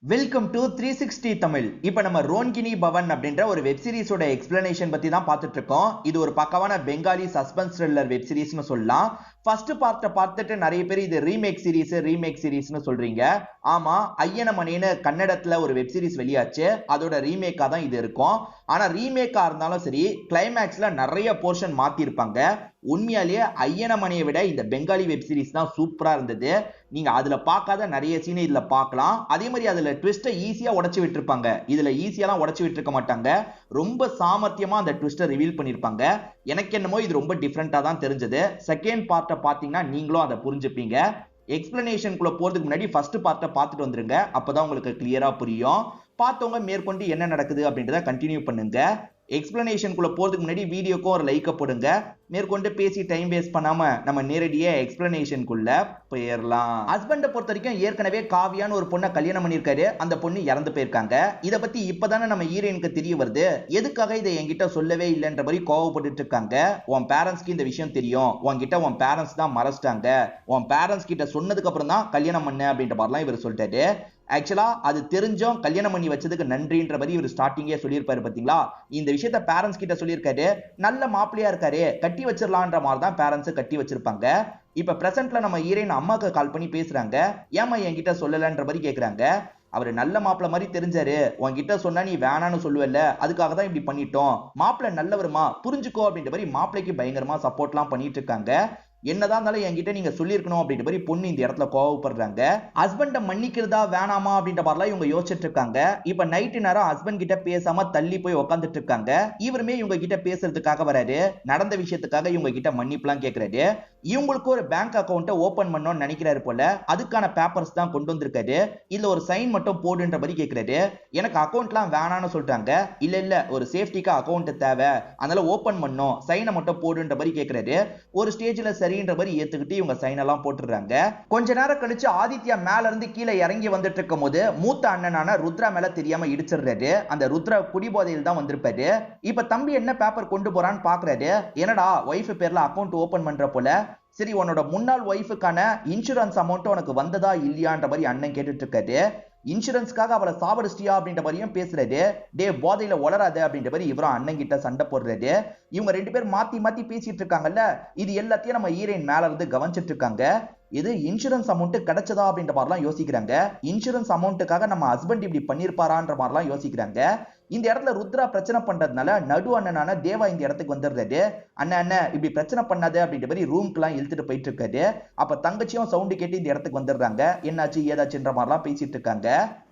Welcome to 360 Tamil. இப்போ நம்ம ரோன்கினி பவன் அப்படின்ற ஒரு வெப் சீரிஸோட எக்ஸ்பிளனேஷன் பத்தி தான் பார்த்துட்டு இருக்கோம். இது ஒரு பக்கவான பெங்காலி சஸ்பென்ஸ் த்ரில்லர் வெப் சீரிஸ்னு சொல்லலாம். ஃபர்ஸ்ட் பார்ட்ட பார்த்துட்டு நிறைய பேர் இது ரீமேக் சீரிஸ்னு சொல்றீங்க. ஆமா, ஐயனமணின்னு கன்னடத்துல ஒரு வெப் சீரிஸ் வெளியாச்சு, அதோட ரீமேக்கா தான் இது இருக்கும். ஆனா ரீமேக்கா இருந்தாலும் சரி, கிளைமேக்ஸ்ல நிறைய போர்ஷன் மாத்தி இருப்பாங்க. உண்மையாலேயே ஐயனமணியை விட இந்த பெங்காலி வெப் சீரிஸ் தான் சூப்பரா இருந்தது. நீங்க அதுல பார்க்காத நிறைய சீனை இதுல பார்க்கலாம். அதே மாதிரி அதுல ட்விஸ்ட்டை ஈஸியா உடைச்சு விட்டுருப்பாங்க. இதுல ஈஸியாலாம் உடைச்சு விட்டுருக்க மாட்டாங்க. ரொம்ப சாமர்த்தியமா அந்த ட்விஸ்ட்டை ரிவீல் பண்ணிருப்பாங்க. எனக்கு என்னமோ இது ரொம்ப டிஃப்ரெண்டா தான் தெரிஞ்சது. செகண்ட் பார்ட்டை பாத்தீங்கன்னா நீங்களும் அதை புரிஞ்சுப்பீங்க. எக்ஸ்பிளனேஷனுக்குள்ள போறதுக்கு முன்னாடி ஃபர்ஸ்ட் பார்ட்டை பார்த்துட்டு வந்துருங்க. அப்பதான் உங்களுக்கு கிளியரா புரியும். பார்த்தவங்க மேற்கொண்டு என்ன நடக்குது அப்படின்றத கண்டினியூ பண்ணுங்க. எக்ஸ்பிளனேஷனுக்குள்ள போறதுக்கு முன்னாடி வீடியோக்கும் ஒரு லைக் போடுங்க. மேற்கொண்டு பேசி டைம் வேஸ்ட் பண்ணாம நம்ம நேரடியா எக்ஸ்பிளனேஷனுக்குள்ள போயிடலாம். ஹஸ்பண்டை பொறுத்த வரைக்கும் ஏற்கனவே காவியான்னு ஒரு பொண்ணை கல்யாணம் பண்ணிருக்காரு. அந்த பொண்ணு இறந்து போயிருக்காங்க. இதை பத்தி இப்பதானே நம்ம ஹீரோயினுக்கு தெரிய வருது. எதுக்காக இதை என்கிட்ட சொல்லவே இல்லைன்ற மாதிரி கோவப்பட்டு இருக்காங்க. உன் பேரண்ட்ஸ்க்கு இந்த விஷயம் தெரியும், உன்கிட்ட உன் பேரண்ட்ஸ் தான் மறைச்சிட்டாங்க, உன் பேரண்ட்ஸ் கிட்ட சொன்னதுக்கு அப்புறம் தான் கல்யாணம் பண்ண அப்படின்ற மாதிரிலாம் இவர் சொல்லிட்டாரு. ஆக்சுவலா அது தெரிஞ்சும் கல்யாணம் பண்ணி வச்சதுக்கு நன்றின்ற மாதிரி இவர் ஸ்டார்டிங்கே சொல்லியிருப்பாரு. பாத்தீங்களா, இந்த விஷயத்த பேரண்ட்ஸ் கிட்ட சொல்லியிருக்காரு. நல்ல மாப்பிள்ளையா இருக்காரு, கட்டி வச்சிடலான்ற மாதிரி தான் பேரண்ட்ஸ் கட்டி வச்சிருப்பாங்க. இப்ப பிரசன்ட்ல நம்ம ஹீரோயின் அம்மாக்கு கால் பண்ணி பேசுறாங்க. ஏமா என்கிட்ட சொல்லலன்ற மாதிரி கேக்குறாங்க. அவரு நல்ல மாப்பிள்ள மாதிரி தெரிஞ்சாரு, உன்கிட்ட சொன்னா நீ வேணான்னு சொல்லுவல்ல, அதுக்காக தான் இப்படி பண்ணிட்டோம். மாப்பிள்ள நல்லவருமா, புரிஞ்சுக்கோ அப்படின்ற மாதிரி மாப்பிள்ளைக்கு பயங்கரமா சப்போர்ட்லாம் பண்ணிட்டு இருக்காங்க. என்னதான் இருந்தாலும் என்கிட்ட நீங்க சொல்லியிருக்கணும் அப்படின்ற மாதிரி பொண்ணு இந்த இடத்துல கோவப்படுறாங்க. ஹஸ்பண்டை மன்னிக்கிறதா வேணாமா அப்படின்ற மாதிரிலாம் இவங்க யோசிச்சுட்டு இருக்காங்க. இப்ப நைட்டு நேரம் ஹஸ்பண்ட் கிட்ட பேசாம தள்ளி போய் உட்காந்துட்டு இருக்காங்க. இவருமே இவங்க கிட்ட பேசுறதுக்காக வராரு. நடந்த விஷயத்துக்காக இவங்க கிட்ட மன்னிப்புலாம் கேட்கிறாரு. இவங்களுக்கு ஒரு பேங்க் அக்கௌண்ட்டை ஓபன் பண்ணணும்னு நினைக்கிறாரு போல. அதுக்கான பேப்பர்ஸ் தான் கொண்டு வந்திருக்காரு. இல்ல ஒரு சைன் மட்டும் போடுன்ற மாதிரி கேட்கிறாரு. எனக்கு அக்கௌண்ட்லாம் வேணான்னு சொல்றாங்க. இல்ல ஒரு சேஃப்டிக்கு அக்கௌண்ட் தேவை, அதனால ஓபன் பண்ணணும், சைனை மட்டும் போடுன்ற மாதிரி கேட்கிறாரு. ஒரு ஸ்டேஜ்ல சரின்ற மாதிரி ஏத்துக்கிட்டு இவங்க சைன் எல்லாம் போட்டுறாங்க. கொஞ்ச நேரம் கழிச்சு ஆதித்யா மேல இருந்து கீழே இறங்கி வந்துட்டு இருக்கும் போது மூத்த அண்ணனான ருத்ரா மேல தெரியாம இடிச்சிடுறாரு. அந்த ருத்ரா குடிபோதையில் தான் வந்திருப்பாரு. இப்ப தம்பி என்ன பேப்பர் கொண்டு போறான்னு பாக்குறாரு. என்னடா ஒய்ஃப் பேர்ல அக்கௌண்ட் ஓபன் பண்ற போல, சரி உன்னோட முன்னாள் ஒய்ஃபுக்கான இன்சூரன்ஸ் அமௌண்ட் உனக்கு வந்ததா இல்லையான்ற மாதிரி அண்ணன் கேட்டுட்டு இருக்காரு. இன்சூரன்ஸ்க்காக அவளை சாவடிச்சிட்டியா அப்படின்ற மாதிரியும் பேசுறாரு. டே போதையில வளராத அப்படின்ற மாதிரி இவரும் அண்ணன் கிட்ட சண்டை போடுறாரு. இவங்க ரெண்டு பேர் மாத்தி மாத்தி பேசிட்டு இருக்காங்கல்ல, இது எல்லாத்தையும் நம்ம ஹீரோயின் மேல இருந்து கவனிச்சிட்டு இருக்காங்க. இது இன்சூரன்ஸ் அமௌண்ட் கிடைச்சதா அப்படின்ற மாதிரிலாம் யோசிக்கிறாங்க. இன்சூரன்ஸ் அமௌண்ட்டுக்காக நம்ம ஹஸ்பண்ட் இப்படி பண்ணிருப்பாரான்ற மாதிரிலாம் யோசிக்கிறாங்க. இந்த இடத்துல ருத்ரா பிரச்சனை பண்றதுனால நடு அண்ணனான தேவா இந்த இடத்துக்கு வந்துடுறாரு. அண்ணன் இப்படி பிரச்சனை பண்ணாது அப்படின்ற மாதிரி ரூம்க்கு எல்லாம் இழுத்துட்டு போயிட்டு இருக்காரு. அப்ப தங்கச்சியும் சவுண்டு கேட்டு இந்த இடத்துக்கு வந்துடுறாங்க. என்னாச்சு ஏதாச்சுன்ற மாதிரிலாம் பேசிட்டு இருக்காங்க.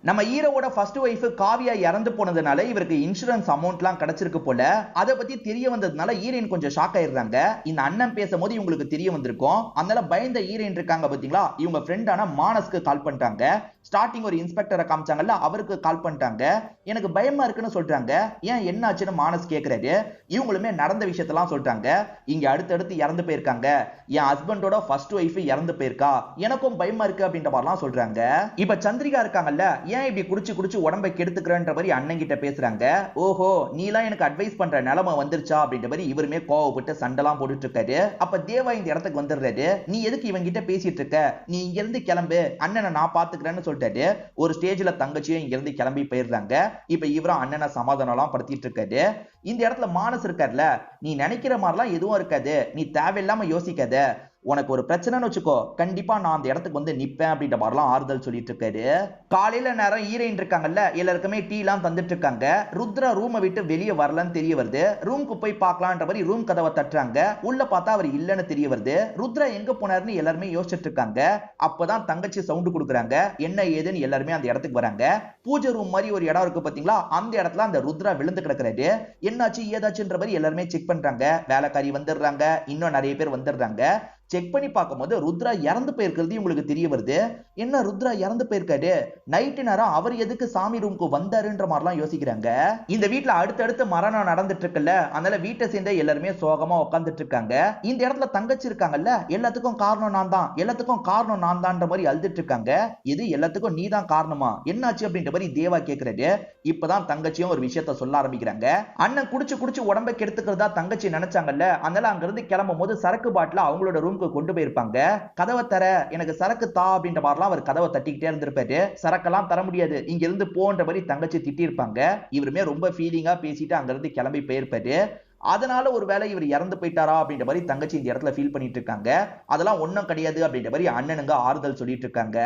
நம்ம ஹீரோவோட ஃபர்ஸ்ட் ஒய்ஃப் காவியா இறந்து போனதுனால இவருக்கு இன்சூரன்ஸ் அமௌண்ட்லாம் கிடைச்சிருக்கு போல. அதை பத்தி தெரிய வந்ததுனால ஹீரோயின் கொஞ்சம் ஷாக் ஆயிடுறாங்க. இந்த அண்ணன் பேசும்போது இவங்களுக்கு தெரிய வந்திருக்கும். அதனால பயந்த ஹீரோயின் இருக்காங்க பாத்தீங்களா, இவங்க ஃப்ரெண்டான மானஸ்க்கு கால் பண்றாங்க. ஸ்டார்டிங் ஒரு இன்ஸ்பெக்டரை காமிச்சாங்கல்ல, அவருக்கு கால் பண்ணிட்டாங்க. எனக்கு பயமா இருக்குன்னு சொல்றாங்க. ஏன் என்ன ஆச்சுன்னு மானஸ் கேக்குறாரு. இவங்களுமே நடந்த விஷயத்தெல்லாம் சொல்றாங்க. இங்க அடுத்தடுத்து இறந்து போயிருக்காங்க, என் ஹஸ்பண்டோட ஃபர்ஸ்ட் ஒய்ஃப் இறந்து போயிருக்கா, எனக்கும் பயமா இருக்கு அப்படின்ற மாதிரிலாம் சொல்றாங்க. இப்ப சந்திரிகா இருக்காங்கல்ல, ஏன் இப்படி குடிச்சு குடிச்சு உடம்பை கெடுத்துக்கிறன்ற மாதிரி அண்ணன் கிட்ட பேசுறாங்க. ஓஹோ, நீலாம் எனக்கு அட்வைஸ் பண்ற நிலைமை வந்துருச்சா அப்படின்ற மாதிரி இவருமே கோவப்பட்டு சண்டெல்லாம் போட்டுட்டு இருக்காரு. அப்ப தேவா இந்த இடத்துக்கு வந்துடுறாரு. நீ எதுக்கு இவங்க கிட்ட பேசிட்டு இருக்க, நீ இங்க இருந்து கிளம்பு, அண்ணனை நான் பாத்துக்கிறேன்னு சொல்லிட்டாரு. ஒரு ஸ்டேஜ்ல தங்கச்சியும் இங்க இருந்து கிளம்பி போயிடுறாங்க. இப்ப இவரும் அண்ணனை சமாதானம் எல்லாம் படுத்திட்டு இருக்காரு. இந்த இடத்துல மானஸ் இருக்காருல, நீ நினைக்கிற மாதிரிலாம் எதுவும் இருக்காது, நீ தேவையில்லாம யோசிக்காத, உனக்கு ஒரு பிரச்சனைன்னு வச்சுக்கோ, கண்டிப்பா நான் அந்த இடத்துக்கு வந்து நிப்பேன் அப்படின்ற மாதிரிலாம் ஆறுதல் சொல்லிட்டு இருக்காரு. காலையில நேரம் ஹீரோயின் இருக்காங்கல்ல, எல்லாருக்குமே டீ எல்லாம் தந்துட்டு இருக்காங்க. ருத்ரா ரூமை விட்டு வெளியே வரலன்னு தெரிய வருது. ரூமுக்கு போய் பார்க்கலான்ற மாதிரி ரூம் கதவை தட்டுறாங்க. உள்ள பார்த்தா அவர் இல்லன்னு தெரிய வருது. ருத்ரா எங்க போனாருன்னு எல்லாருமே யோசிச்சுட்டு இருக்காங்க. அப்பதான் தங்கச்சி சவுண்ட் கொடுக்குறாங்க. என்ன ஏதுன்னு எல்லாருமே அந்த இடத்துக்கு வராங்க. பூஜை ரூம் மாதிரி ஒரு இடம் இருக்கு பாத்தீங்களா, அந்த இடத்துல அந்த ருத்ரா விழுந்து கிடக்குறாரு. என்னாச்சு ஏதாச்சுன்ற மாதிரி எல்லாருமே செக் பண்றாங்க. வேலைக்காரி வந்துடுறாங்க, இன்னும் நிறைய பேர் வந்துடுறாங்க. செக் பண்ணி பார்க்கும்போது ருத்ரா இறந்து போயிருக்கிறது உங்களுக்கு தெரிய வருது. என்ன ருத்ரா இறந்து போயிருக்காரு, நைட்டு நேரம் அவர் எதுக்கு சாமி ரூமுக்கு வந்தாருன்ற மாதிரிலாம் யோசிக்கிறாங்க. இந்த வீட்டுல அடுத்தடுத்து மரணம் நடந்துட்டு இருக்குல்ல, அதனால வீட்டை சேர்ந்த எல்லாருமே சோகமா உட்காந்துட்டு இருக்காங்க. இந்த இடத்துல தங்கச்சி இருக்காங்கல்ல, எல்லாத்துக்கும் காரணம் நான் தான், எல்லாத்துக்கும் காரணம் நான் தான்ற மாதிரி அழுதுட்டு இருக்காங்க. இது எல்லாத்துக்கும் நீ தான் காரணமா, என்னாச்சு அப்படின்ற மாதிரி தேவா கேக்குறாரு. இப்பதான் தங்கச்சியும் ஒரு விஷயத்த சொல்ல ஆரம்பிக்கிறாங்க. அண்ணன் குடிச்சு குடிச்சு உடம்பை கெடுத்துக்கிறதா தங்கச்சி நினைச்சாங்கல்ல, அதனால அங்க இருந்து கிளம்பும் போது சரக்கு பாட்டில அவங்களோட ரூம் ரூமுக்கு கொண்டு போயிருப்பாங்க. கதவை தர, எனக்கு சரக்கு தா அப்படின்ற மாதிரிலாம் அவர் கதவை தட்டிக்கிட்டே இருந்திருப்பாரு. சரக்கெல்லாம் தர முடியாது, இங்க இருந்து போன்ற மாதிரி தங்கச்சி திட்டிருப்பாங்க. இவருமே ரொம்ப ஃபீலிங்கா பேசிட்டு அங்க இருந்து கிளம்பி போயிருப்பாரு. அதனால ஒருவேளை இவர் இறந்து போயிட்டாரா அப்படின்ற மாதிரி தங்கச்சி இந்த இடத்துல ஃபீல் பண்ணிட்டு இருக்காங்க. அதெல்லாம் ஒண்ணும் கிடையாது அப்படின்ற மாதிரி அண்ணனுங்க ஆறுதல் சொல்லிட்டு இருக்காங்க.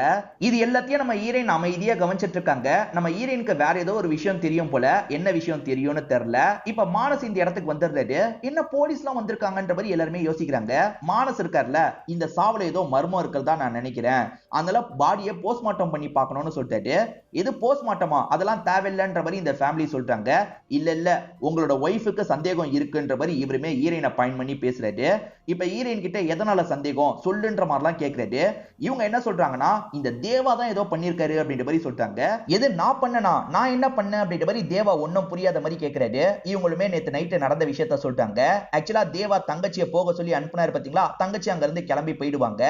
இது எல்லாத்தையும் நம்ம ஹீரோயின் அமைதியா கவனிச்சிட்டு இருக்காங்க. நம்ம ஹீரோயினுக்கு வேற ஏதோ ஒரு விஷயம் தெரியும் போல. என்ன விஷயம் தெரியும்னு தெரியல. இப்ப மானஸ் இந்த இடத்துக்கு வந்துடுறாரு. என்ன போலீஸ் எல்லாம் வந்திருக்காங்கன்ற மாதிரி எல்லாருமே யோசிக்கிறாங்க. மானஸ் இருக்கார்ல, இந்த சாவுல ஏதோ மர்மம் இருக்கிறதா நான் நினைக்கிறேன், அதனால பாடியை போஸ்ட்மார்ட்டம் பண்ணி பார்க்கணும்னு சொல்லிட்டாரு. இது போஸ்ட்மார்ட்டமா, அதெல்லாம் தேவையில்லைன்ற மாதிரி இந்த ஃபேமிலி சொல்றாங்க. இல்ல இல்ல, உங்களோட ஒய்ஃபுக்கு சந்தேகம் இருக்குன்ற மாதிரி இவருமே ஹீரோயினை பாயிண்ட் பண்ணி பேசுறாரு. இப்ப ஹீரோயின் கிட்ட எதனால சந்தேகம் சொல்லுன்ற மாதிரிலாம் கேக்குறாரு. இவங்க என்ன சொல்றாங்கன்னா, இந்த தேவா தான் ஏதோ பண்ணிருக்காரு அப்படின்ற மாதிரி சொல்றாங்க. எது நான் பண்ணனா, நான் என்ன பண்ணேன் அப்படின்ற மாதிரி தேவா ஒன்னும் புரியாத மாதிரி கேக்குறாரு. இவங்களுமே நேத்து நைட்டு நடந்த விஷயத்த சொல்றாங்க. ஆக்சுவலா தேவா தங்கச்சியை போக சொல்லி அனுப்புனாரு பாத்தீங்களா, தங்கச்சி அங்க இருந்து கிளம்பி போயிடுவாங்க.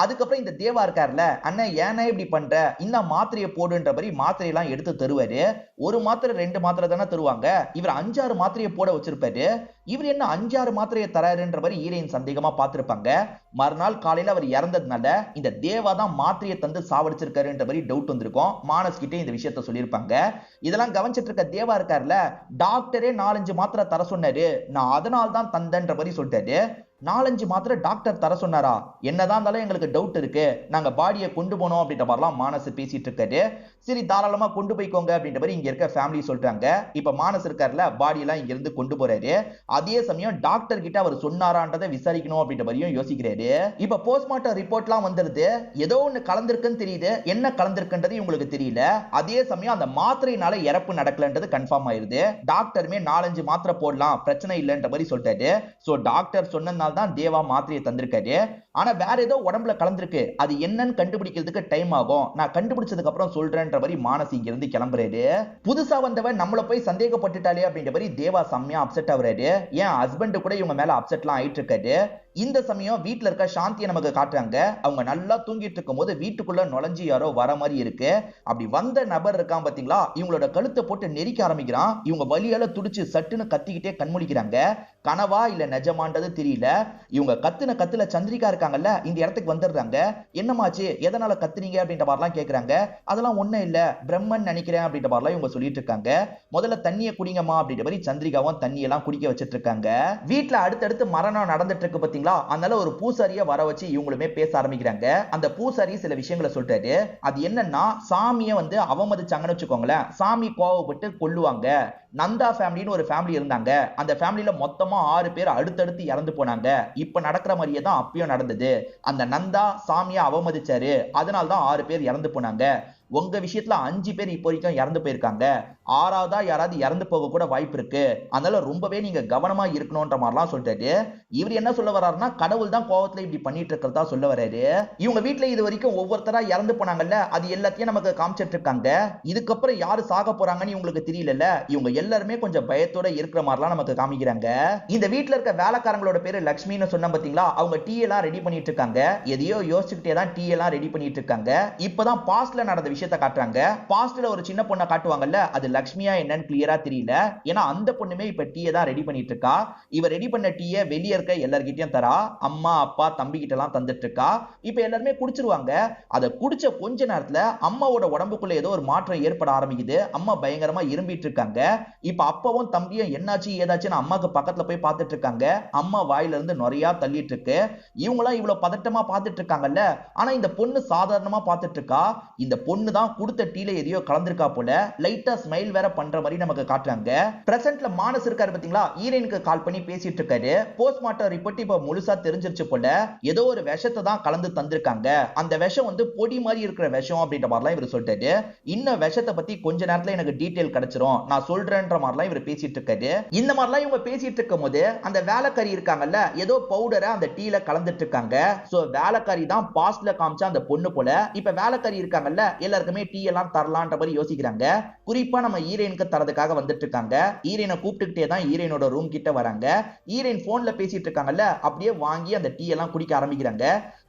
அதுக்கப்புறம் இந்த தேவா இருக்காருல, அண்ணன் ஏன்னா இப்படி பண்ற, இந்த மாத்திரையை போடுன்ற மாதிரி மாத்திரையெல்லாம் எடுத்து தருவாரு. ஒரு மாத்திரை 2 மாத்திரை தானே தருவாங்க, இவர் 5-6 மாத்திரையை போட வச்சிருப்பாரு. இவர் என்ன 5-6 மாத்திரையை தராருன்ற மாதிரி ஹீரோயின் சந்தேகமா பார்த்திருப்பாங்க. மறுநாள் காலையில அவர் இறந்ததுனால இந்த தேவா தான் மாத்திரையை தந்து சாவடிச்சிருக்காருன்ற மாதிரி டவுட் வந்திருக்கும். மானஸ் கிட்டே இந்த விஷயத்த சொல்லியிருப்பாங்க. இதெல்லாம் கவனிச்சிட்டு இருக்க தேவா இருக்காருல, டாக்டரே 4-5 மாத்திரை தர சொன்னாரு, நான் அதனால தான் தந்தேன்ற மாதிரி சொல்லிட்டாரு. 4-5 மாத்திரை டாக்டர் தர சொன்னாரா, என்னதான் இருந்தாலும் எங்களுக்கு டவுட் இருக்கு, நாங்க பாடியை கொண்டு போனோம் அப்படின்ற மாதிரிலாம் மானஸ் பேசிட்டு இருக்காரு. சரி தாராளமா கொண்டு போய்க்கோங்க அப்படின்ற மாதிரி இங்க இருக்க ஃபேமிலி சொல்றாங்க. இப்ப மானஸ் இருக்காருல, பாடி எல்லாம் இங்க இருந்து கொண்டு போறாரு. அதே சமயம் டாக்டர் கிட்ட அவர் சொன்னாரான்றதை விசாரிக்கணும் அப்படின்ற மாதிரியும் யோசிக்கிறாரு. இப்ப போஸ்ட்மார்ட்டம் ரிப்போர்ட்லாம் வந்துருது. ஏதோ ஒண்ணு கலந்திருக்குன்னு தெரியுது, என்ன கலந்திருக்குன்றது உங்களுக்கு தெரியல. அதே சமயம் அந்த மாத்திரையினால இறப்பு நடக்கலன்றது கன்ஃபார்ம் ஆயிருது. டாக்டருமே 4-5 மாத்திரை போடலாம், பிரச்சனை இல்லைன்ற மாதிரி சொல்லிட்டாரு. சோ டாக்டர் சொன்னதுனால தான் தேவா மாத்திரையை தந்திருக்காரு. ஆனா வேற ஏதோ உடம்புல கலந்திருக்கு, அது என்னன்னு கண்டுபிடிக்கிறதுக்கு டைம் ஆகும், நான் கண்டுபிடிச்சதுக்கு அப்புறம் சொல்றேன்ற மாதிரி மானஸ் இங்க இருந்து கிளம்புறாரு. புதுசா வந்தவன் நம்மள போய் சந்தேகப்பட்டுட்டாலே அப்படின்ற மாதிரி தேவா செம்மையா அப்செட் ஆகுறாரு. ஏன் ஹஸ்பண்ட் கூட இவங்க மேல அப்செட்லாம் ஆயிட்டு இருக்காரு. இந்த சமயம் வீட்டுல இருக்க சாந்தியை நமக்கு காட்டுறாங்க. அவங்க நல்லா தூங்கிட்டு இருக்கும் போது வீட்டுக்குள்ள நுழைஞ்சு யாரோ வர மாதிரி இருக்கு. அப்படி வந்த நபர் இருக்கான் பாத்தீங்களா, இவங்களோட கழுத்தை போட்டு நெரிக்க ஆரம்பிக்கிறான். இவங்க வலியால துடிச்சு சட்டுன்னு கத்திக்கிட்டே கண்முழிக்கிறாங்க. கனவா இல்ல நிஜமான்றது தெரியல. இவங்க கத்துன கத்துல சந்திரிகா இருக்காங்கல்ல, இந்த இடத்துக்கு வந்துடுறாங்க. என்னமாச்சு, எதனால கத்துனீங்க அப்படின்ற மாதிரிலாம் கேக்குறாங்க. அதெல்லாம் ஒண்ணும் இல்ல, பிரம்மன் நினைக்கிறேன் அப்படின்ற மாதிரிலாம் இவங்க சொல்லிட்டு இருக்காங்க. முதல்ல தண்ணியை குடிங்கம்மா அப்படின்ற மாதிரி சந்திரிகாவும் தண்ணியெல்லாம் குடிக்க வச்சிட்டு இருக்காங்க. வீட்டுல அடுத்தடுத்து மரணம் நடந்துட்டு இருக்கு பாத்தீங்களா, அதனால ஒரு பூசாரிய வர வச்சு இவங்களுமே பேச ஆரம்பிக்கிறாங்க. அந்த பூசாரி சில விஷயங்களை சொல்றாரு. அது என்னன்னா, சாமியை வந்து அவமதிச்சாங்கன்னு வச்சுக்கோங்களேன், சாமி கோவப்பட்டு கொல்லுவாங்க. நந்தா ஃபேமிலின்னு ஒரு ஃபேமிலி இருந்தாங்க, அந்த ஃபேமிலியில மொத்தமா 6 பேர் அடுத்தடுத்து இறந்து போனாங்க. இப்ப நடக்கிற மாதிரியே தான் அப்பயும் நடந்தது. அந்த நந்தா சாமியை அவமதிச்சாரு, அதனால தான் 6 பேர் இறந்து போனாங்க. உங்க விஷயத்துல 5 பேர் இப்போ வரைக்கும் இறந்து போயிருக்காங்க, 6ஆவதா யாராவது இறந்து போக கூட வாய்ப்பு இருக்கு, அதனால ரொம்பவே நீங்க கவனமா இருக்கணும்ன்ற மாதிரிலாம் சொல்றாரு. இவர் என்ன சொல்ல வர்றாருன்னா, கடவுள் தான் கோவத்துல இப்படி பண்ணிட்டு இருக்கிறதா சொல்ல வர்றாரு. இவங்க வீட்டுல இது வரைக்கும் ஒவ்வொருத்தரா இறந்து போனாங்கல்ல, அது எல்லாத்தையும் நமக்கு காமிச்சிட்டு இருக்காங்க. இதுக்கப்புறம் யாரு சாக போறாங்கன்னு இவங்களுக்கு தெரியல. இவங்க எல்லாருமே கொஞ்சம் பயத்தோட இருக்கிற மாதிரிலாம் நமக்கு காமிக்கிறாங்க. இந்த வீட்டுல இருக்க வேலைக்காரங்களோட பேரு லட்சுமின்னு சொன்ன பாத்தீங்களா, அவங்க டீ எல்லாம் ரெடி பண்ணிட்டு இருக்காங்க. எதையோ யோசிச்சுக்கிட்டே தான் டீ எல்லாம் ரெடி பண்ணிட்டு இருக்காங்க. இப்பதான் பாஸ்ட்ல நடந்த விஷயத்தை காட்டுறாங்க. பாஸ்ட்ல ஒரு சின்ன பொண்ணை காட்டுவாங்கல்ல, அது லட்சுமியா என்னன்னு கிளியரா தெரியல. ஏன்னா அந்த பொண்ணுமே இப்ப டீயை தான் ரெடி பண்ணிட்டு இருக்கா. இவ ரெடி பண்ண டீயை வெளியே இருக்க எல்லார்கிட்டயும் தரா. அம்மா அப்பா தம்பி கிட்ட எல்லாம் தந்துட்டு இருக்கா. இப்ப எல்லாருமே குடிச்சிருவாங்க. அதை குடிச்ச கொஞ்ச நேரத்துல அம்மாவோட உடம்புக்குள்ள ஏதோ ஒரு மாற்றம் ஏற்பட ஆரம்பிக்குது. அம்மா பயங்கரமா இரும்பிட்டு இருக்காங்க. இப்ப அப்பாவும் தம்பியும் என்னாச்சு ஏதாச்சுன்னு அம்மாக்கு பக்கத்துல போய் பார்த்துட்டு இருக்காங்க. அம்மா வாயில இருந்து நிறைய தள்ளிட்டு இருக்கு. இவங்களாம் இவ்வளவு பதட்டமா பார்த்துட்டு இருக்காங்கல்ல, ஆனா இந்த பொண்ணு சாதாரணமா பார்த்துட்டு இருக்கா. இந்த பொண்ணு தான் கொடுத்த டீல எதையோ கலந்திருக்கா போல. லைட்டா ஸ்மைல் வேற பண்ற மாதிரி நமக்கு காட்டுறாங்க. பிரசன்ட்ல மானஸ் இருக்காரு பாத்தீங்களா, ஹீரோயினுக்கு கால் பண்ணி பேசிட்டு இருக்காரு. போஸ்ட்மார்ட்டம் ரிப்போர்ட் இப்ப முழுசா தெரிஞ்சிருச்சு போல. ஏதோ ஒரு விஷத்தை தான் கலந்து தந்திருக்காங்க. அந்த விஷம் வந்து பொடி மாதிரி இருக்கிற விஷம் அப்படின்ற மாதிரிலாம் இவர் சொல்லிட்டாரு. இன்னும் விஷத்தை பத்தி கொஞ்ச நேரத்துல எனக்கு டீடைல் கிடைச்சிரும், நான் சொல்றேன்ற மாதிரிலாம் இவர் பேசிட்டு இருக்காரு. இந்த மாதிரிலாம் இவங்க பேசிட்டு இருக்கும் போது அந்த வேலைக்காரி இருக்காங்கல்ல, ஏதோ பவுடரை அந்த டீல கலந்துட்டு இருக்காங்க. சோ வேலைக்காரி தான் பாஸ்ட்ல காமிச்சா அந்த பொண்ணு போல. இப்ப வேலைக்காரி இருக்காங்கல்ல, எல்லாருக்குமே டீ எல்லாம் தரலான்ற மாதிரி யோசிக்கிறாங்க. குறிப்பா நம்ம ஹீரோயினுக்கு தரதுக்காக வந்துட்டு இருக்காங்க. ஹீரோயினை கூப்பிட்டுக்கிட்டே தான் ஹீரோயினோட ரூம் கிட்ட வராங்க. ஹீரோயின் போன்ல பேசிட்டு இருக்காங்கல்ல, அப்படியே வாங்கி அந்த டீ எல்லாம் குடிக்க ஆரம்பிக்கிறாங்க.